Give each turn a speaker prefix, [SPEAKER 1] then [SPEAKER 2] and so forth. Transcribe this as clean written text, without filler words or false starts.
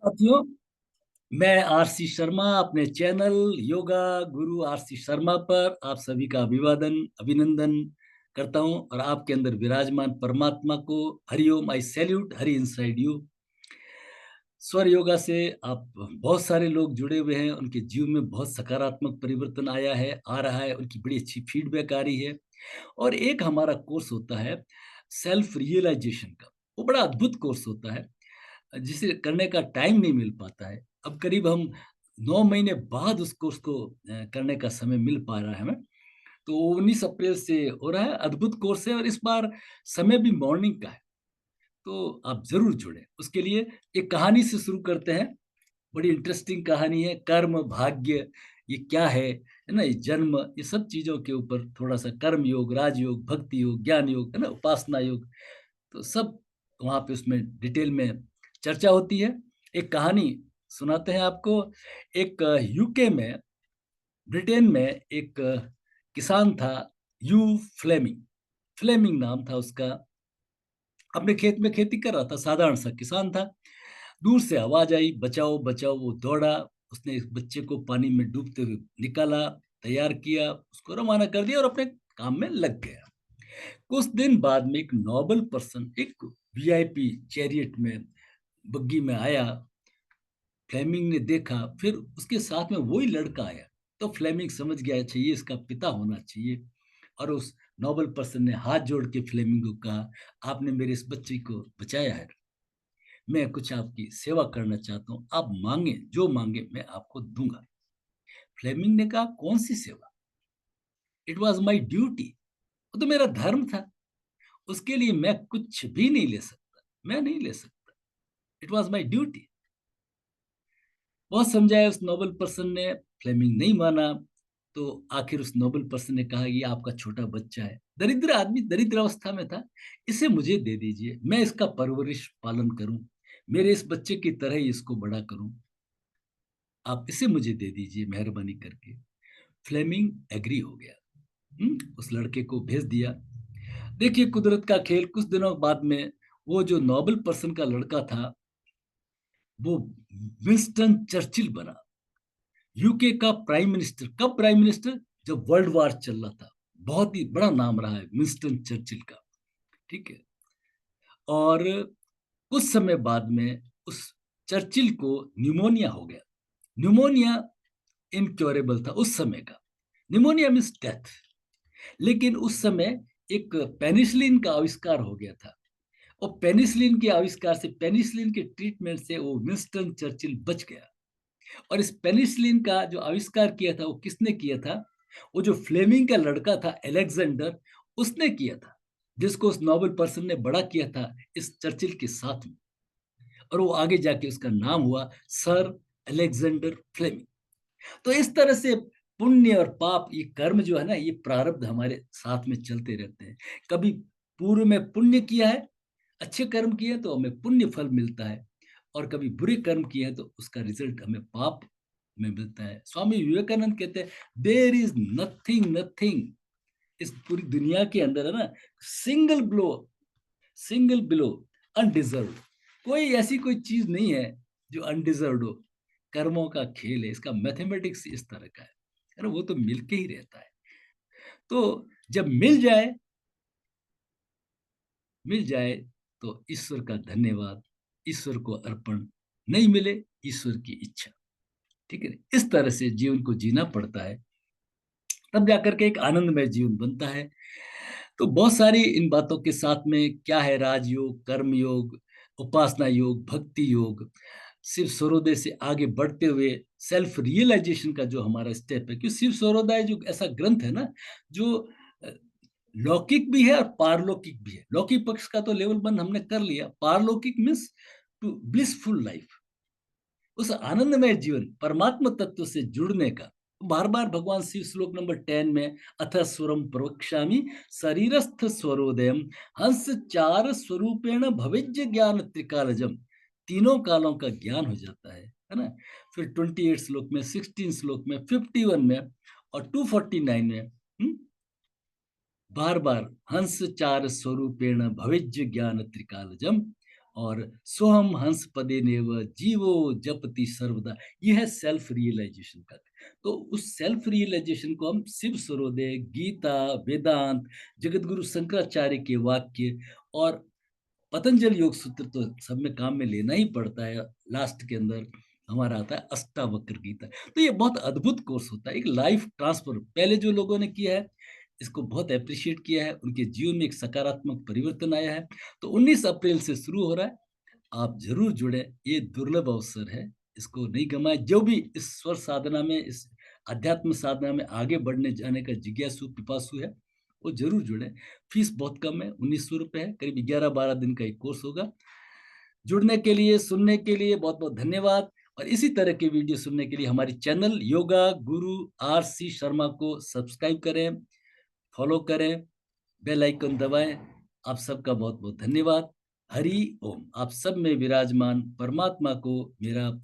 [SPEAKER 1] साथियों, मैं आरसी शर्मा अपने चैनल योगा गुरु आरसी शर्मा पर आप सभी का अभिवादन अभिनंदन करता हूं और आपके अंदर विराजमान परमात्मा को हरिओम। आई सैल्यूट हरि इनसाइड यू। स्वर योगा से आप बहुत सारे लोग जुड़े हुए हैं, उनके जीवन में बहुत सकारात्मक परिवर्तन आया है, आ रहा है, उनकी बड़ी अच्छी फीडबैक आ रही है। और एक हमारा कोर्स होता है सेल्फ रियलाइजेशन का, वो बड़ा अद्भुत कोर्स होता है जिसे करने का टाइम नहीं मिल पाता है। अब करीब हम 9 महीने बाद उस कोर्स को करने का समय मिल पा रहा है हमें। तो 19 अप्रैल से हो रहा है, अद्भुत कोर्स है और इस बार समय भी मॉर्निंग का है। तो आप जरूर जुड़े। उसके लिए एक कहानी से शुरू करते हैं। बड़ी इंटरेस्टिंग कहानी है। कर्म भाग्य ये क्या है ना, ये जन्म, ये सब चीजों के ऊपर थोड़ा सा कर्म योग, राजयोग, भक्ति योग, ज्ञान योग, है ना, उपासना योग, तो सब वहां पे उसमें डिटेल में चर्चा होती है। एक कहानी सुनाते हैं आपको। एक यूके में, ब्रिटेन में एक किसान था, यू फ्लेमिंग। फ्लेमिंग नाम था उसका। अपने खेत में खेती कर रहा था, साधारण सा किसान था। दूर से आवाज आई, बचाओ बचाओ। वो दौड़ा, उसने इस बच्चे को पानी में डूबते हुए निकाला, तैयार किया, उसको रवाना कर दिया और अपने काम में लग गया। कुछ दिन बाद में एक नोबल पर्सन एक वीआईपी चैरियट में, बग्गी में आया। फ्लेमिंग ने देखा, फिर उसके साथ में वही लड़का आया। तो फ्लेमिंग समझ गया, अच्छा ये इसका पिता होना चाहिए। और उस नोबल पर्सन ने हाथ जोड़ के फ्लेमिंग को कहा, आपने मेरे इस बच्चे को बचाया है, मैं कुछ आपकी सेवा करना चाहता हूँ, आप मांगे जो मांगे मैं आपको दूंगा। फ्लेमिंग ने कहा, कौन सी सेवा? इट वॉज माई ड्यूटी, वो तो मेरा धर्म था, उसके लिए मैं कुछ भी नहीं ले सकता, मैं नहीं ले सकता। It was my duty. बहुत समझाया उस नोबल पर्सन ने, फ्लेमिंग नहीं माना। तो आखिर उस नोबल पर्सन ने कहा, ये आपका छोटा बच्चा है, दरिद्र आदमी, दरिद्र अवस्था में था, इसे मुझे दे दीजिए, मैं इसका परवरिश पालन करूं, मेरे इस बच्चे की तरह ही इसको बड़ा करूं, आप इसे मुझे दे दीजिए मेहरबानी करके। फ्लेमिंग एग्री हो गया। उस लड़के को भेज दिया। देखिए कुदरत का खेल, कुछ दिनों बाद में वो जो नोबल पर्सन का लड़का था, वो विंस्टन चर्चिल बना, यूके का प्राइम मिनिस्टर। कब प्राइम मिनिस्टर? जब वर्ल्ड वार चल रहा था। बहुत ही बड़ा नाम रहा है विंस्टन चर्चिल का। ठीक है। और कुछ समय बाद में उस चर्चिल को न्यूमोनिया हो गया। न्यूमोनिया इनक्योरेबल था उस समय का। Pneumonia means death. लेकिन उस समय एक पेनिसिलिन का आविष्कार हो गया था। और पेनिसिलिन के आविष्कार से, पेनिसिलिन के ट्रीटमेंट से वो विंस्टन चर्चिल बच गया। और इस पेनिसिलिन का जो आविष्कार किया था, वो किसने किया था? वो जो फ्लेमिंग का लड़का था अलेक्जेंडर, उसने किया था, जिसको उस नोबेल पर्सन ने बड़ा किया था इस चर्चिल के साथ में। और वो आगे जाके उसका नाम हुआ सर अलेक्जेंडर फ्लेमिंग। तो इस तरह से पुण्य और पाप, ये कर्म जो है ना, ये प्रारब्ध हमारे साथ में चलते रहते हैं। कभी पूर्व में पुण्य किया है, अच्छे कर्म किए तो हमें पुण्य फल मिलता है, और कभी बुरे कर्म किए हैं तो उसका रिजल्ट हमें पाप में मिलता है। स्वामी विवेकानंद कहते हैं, देर इज नथिंग, नथिंग, इस पूरी दुनिया के अंदर है ना, single blow, single blow undeserved, कोई ऐसी कोई चीज नहीं है जो अनडिजर्व हो। कर्मों का खेल है, इसका मैथमेटिक्स इस तरह का है ना, वो तो मिलके ही रहता है। तो जब मिल जाए तो ईश्वर का धन्यवाद, ईश्वर को अर्पण, नहीं मिले ईश्वर की इच्छा। ठीक है, इस तरह से जीवन को जीना पड़ता है, तब जाकर के एक आनंदमय जीवन बनता है। तो बहुत सारी इन बातों के साथ में क्या है, राजयोग, कर्म योग, उपासना योग, भक्ति योग, शिव सूर्योदय से आगे बढ़ते हुए सेल्फ रियलाइजेशन का जो हमारा स्टेप है। क्योंकि शिव सूर्योदय जो ऐसा ग्रंथ है ना, जो अ, लौकिक भी है और पारलौकिक भी है। लौकिक पक्ष का तो लेवल 1 हमने कर लिया, पारलौकिक मीन्स टू ब्लिसफुल लाइफ, उस आनंदमय जीवन, परमात्मा तत्व से जुड़ने का। बार बार भगवान शिव श्लोक नंबर 10 में, अथ स्वरम प्रवक्ष्यामि शरीरस्थ स्वरोदयम हंस चार स्वरूपेण भविज्य ज्ञान त्रिकालजम, तीनों कालों का ज्ञान हो जाता है ना। फिर 28 श्लोक में, 16 श्लोक में, 51 में और 249 में बार बार हंस चार स्वरूपेण भविज्य ज्ञान त्रिकालजम, और सोहम हंस पदे नेव जीवो जपति सर्वदा, ये है सेल्फ रियलाइजेशन का। तो उस सेल्फ रियलाइजेशन को हम शिव सरोदय, गीता, वेदांत, जगत गुरु शंकराचार्य के वाक्य और पतंजलि योग सूत्र तो सब में काम में लेना ही पड़ता है। लास्ट के अंदर हमारा आता है अष्टावक्र गीता। तो ये बहुत अद्भुत कोर्स होता है, एक लाइफ ट्रांसफर। पहले जो लोगों ने किया है इसको बहुत अप्रिशिएट किया है, उनके जीवन में एक सकारात्मक परिवर्तन आया है। तो 19 अप्रैल से शुरू हो रहा है, आप जरूर जुड़े, ये दुर्लभ अवसर है, इसको नहीं गंवाएं। जो भी इस स्वर साधना में, इस अध्यात्म साधना में आगे बढ़ने जाने का जिज्ञासु पिपासु है, वो जरूर जुड़े। फीस बहुत कम है, 1900 रुपये है, करीब 11-12 दिन का एक कोर्स होगा। जुड़ने के लिए, सुनने के लिए बहुत बहुत धन्यवाद। और इसी तरह के वीडियो सुनने के लिए हमारी चैनल योगा गुरु RC शर्मा को सब्सक्राइब करें, फॉलो करें, बेल आइकन दबाएं। आप सबका बहुत बहुत धन्यवाद। हरि ओम। आप सब में विराजमान परमात्मा को मेरा